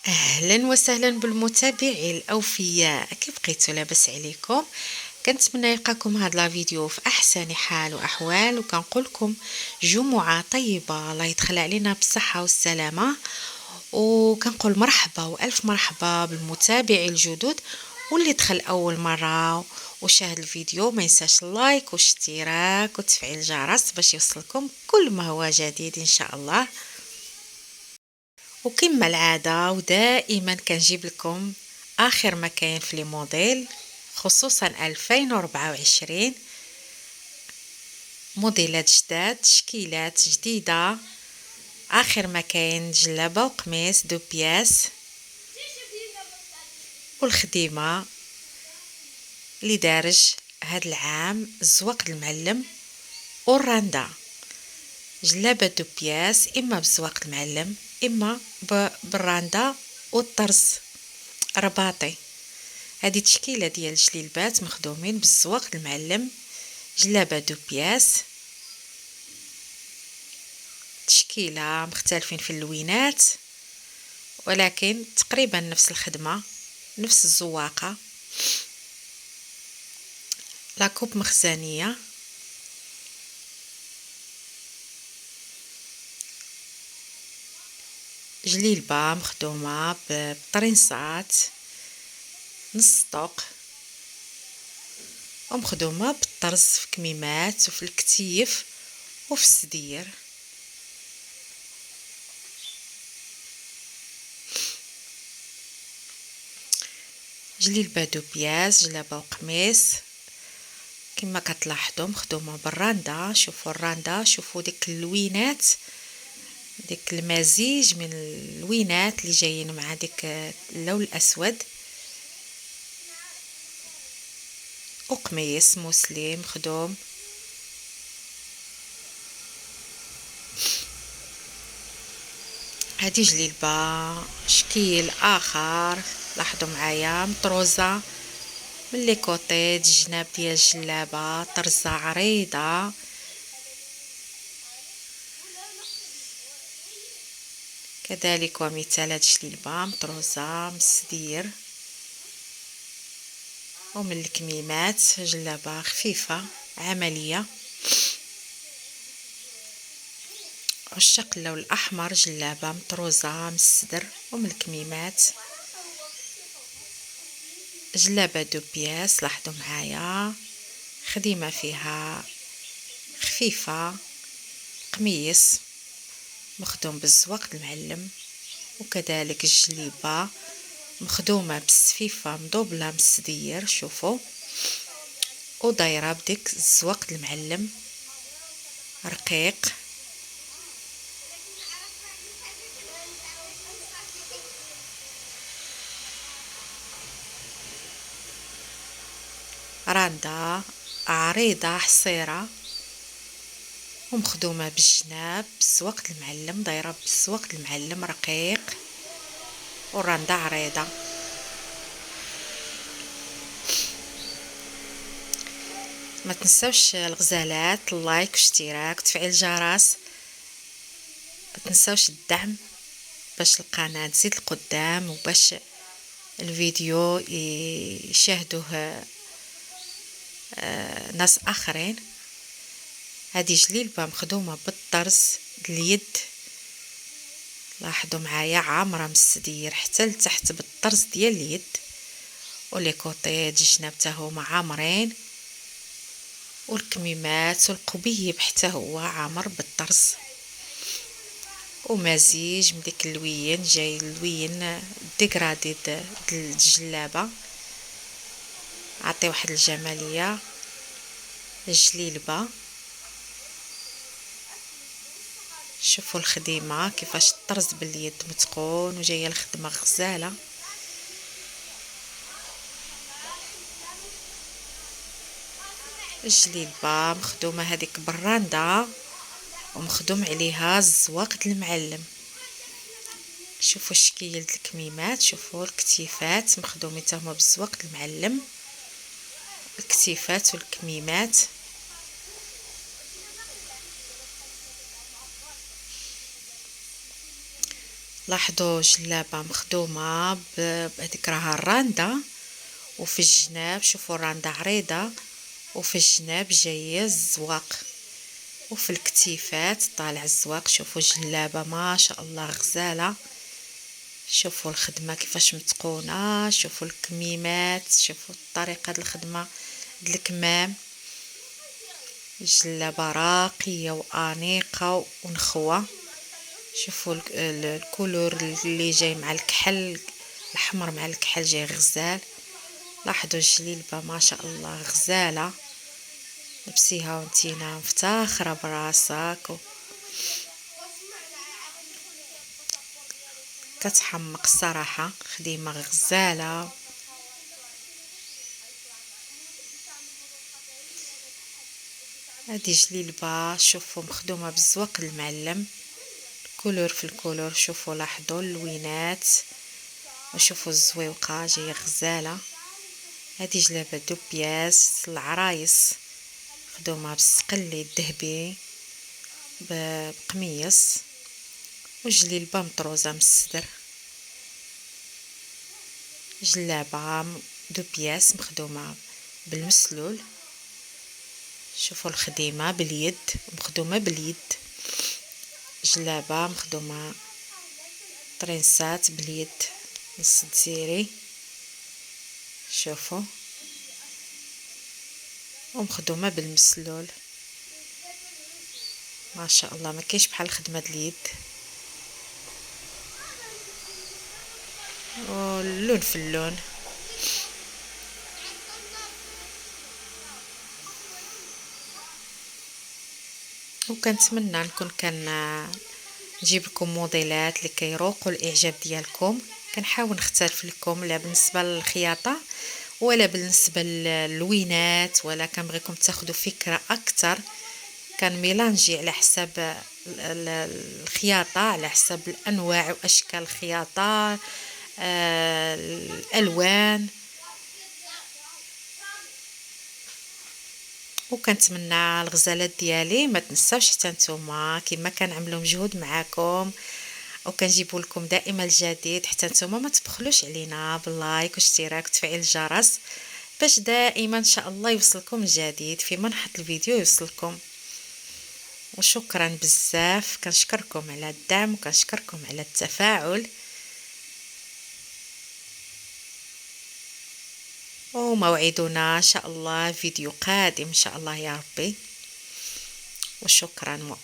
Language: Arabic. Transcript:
اهلا وسهلا بالمتابعين الاوفياء، كيف بقيتوا؟ لاباس عليكم؟ كنتمنى يلقاكم هاد لا فيديو في احسن حال واحوال، وكنقول لكم جمعه طيبه، الله يدخل علينا بالصحه والسلامه. وكنقول مرحبا والف مرحبا بالمتابعين الجدد، واللي دخل اول مره وشاهد الفيديو ما ينساش اللايك والاشتراك وتفعيل الجرس باش يوصلكم كل ما هو جديد ان شاء الله. وكما العادة ودائما كنجيب لكم آخر ما كاين في لي موديل، خصوصا 2024 موديلات جداد، تشكيلات جديدة. آخر ما كاين جلابة وقميص دو بياس، والخديمة اللي دارج هاد العام الزواق المعلم والراندا. جلابة دو بياس إما بزواق المعلم إما بالراندا والطرز رباطي. هذه تشكيله ديال الجليلبات مخدومين بالزواق المعلم، جلابه دو بياس، تشكيله مختلفين في اللوينات ولكن تقريبا نفس الخدمه، نفس الزواقه. لاكوب مخزنيه، جليلبه مخدومه بطرنسات نص طوق، ومخدومه بالطرز في كميمات وفي الكتيف وفي السدير. جليلبه دو بياس، جلابه وقميص كما كتلاحظوا مخدومه بالراندا. شوفوا الراندا، شوفوا ديك اللوينات، ديك المزيج من اللوينات اللي جايين مع ديك اللون الاسود. وقميص موسلي مخدوم. هذه جليلبه شكيل اخر، لاحظوا معايا مطروزه من لي كوطي الجناب ديال الجلابه، طرزه عريضه. كذلك ومثال هاد الجليلبه مطروزه من السدير ومن الكميمات، جلابه خفيفه عمليه. عشاق اللون الاحمر، جلابه مطروزه من الصدر ومن الكميمات، جلابه دو بياس. لاحظوا معايا خديمه فيها خفيفه، قميص مخدوم بالزواق المعلم، وكذلك الجليبه مخدومه بالسفيفه مضوبله من السدير، شوفوا، ودايره بديك الزواق المعلم رقيق. راندا عريضه حصيره ومخدومه بالجناب بالزواق المعلم، دايره بالزواق المعلم رقيق والراندا عريضه. ما تنسوش الغزالات اللايك واشتراك وتفعيل الجرس، ما تنسوش الدعم باش القناه تزيد القدام وباش الفيديو يشاهدوه ناس اخرين. هذه جليلبه مخدومه بالطرز اليد، لاحظوا معايا عامره من السدير حتى لتحت بالطرز ديال اليد، ولي كوطي الجناب حتى هما عامرين، والكميمات والقبيب حتى هو عامر بالطرز، ومزيج من ديك اللوين جاي اللوين ديكرادي د الجلابه، عطي واحد الجماليه. الجليلبه شوفوا الخديمه كيفاش الطرز باليد متقون وجايه الخدمه غزاله. الجليلبه مخدومه هذيك بالراندا ومخدوم عليها الزواق المعلم. شوفوا الشكل ديال الكميمات، شوفوا الكتيفات مخدومين حتى هما بالزواق المعلم، الكتيفات والكميمات. لاحظوا جلابة مخدومة بهذيك راها الراندا، وفي الجناب شوفوا الراندا عريضة، وفي الجناب جاية الزواق، وفي الكتيفات طالع الزواق. شوفوا جلابة ما شاء الله غزالة. شوفوا الخدمة كيفاش متقونة، شوفوا الكميمات، شوفوا طريقة الخدمة د الكمام. جلابة راقية وانيقة ونخوة. شوفوا الكولور اللي جاي مع الكحل، الاحمر مع الكحل جاي غزال. لاحظوا الجليبة ما شاء الله غزالة، لبسيها وانتينا مفتخرة براسك كتحمق الصراحة، خديمة غزالة. هذه جليبة شوفوا مخدومة بالزواق المعلم، كولور في الكولور. شوفوا لاحظوا اللوينات، وشوفوا الزويوقة جاية غزالة. هذه جلابة دوبياس العرايس، مخدومة بالسقلي الذهبي بقميص، وجليبة مطروزة من الصدر. جلابة دوبياس مخدومة بالمسلول. شوفوا الخديمة باليد، مخدومة باليد. جلابة مخدومة طرينسات باليد نص دزيري، شوفوا، ومخدومة بالمسلول. ما شاء الله ما كاينش بحال الخدمة د اليد، واللون في اللون. وكنتمنى نكون نجيب لكم موديلات اللي كيروقوا الاعجاب ديالكم. كنحاول نختلف لكم لا بالنسبه للخياطه ولا بالنسبه للوينات، ولا كنبغيكم تاخذوا فكره اكثر. كان ميلانجي على حساب الخياطه، على حساب الانواع واشكال الخياطه، الالوان. وكنتمنى الغزالات ديالي ما تنساوش حتى نتوما كما كنعملوا مجهود معاكم، وكنجيبوا لكم دائما الجديد حتى نتوما ما تبخلوش علينا باللايك واشتراك وتفعيل الجرس، باش دائما ان شاء الله يوصلكم الجديد فيما نحط الفيديو يوصلكم. وشكرا بزاف، كنشكركم على الدعم وكنشكركم على التفاعل، وموعدنا ان شاء الله فيديو قادم ان شاء الله يا ربي. وشكرا.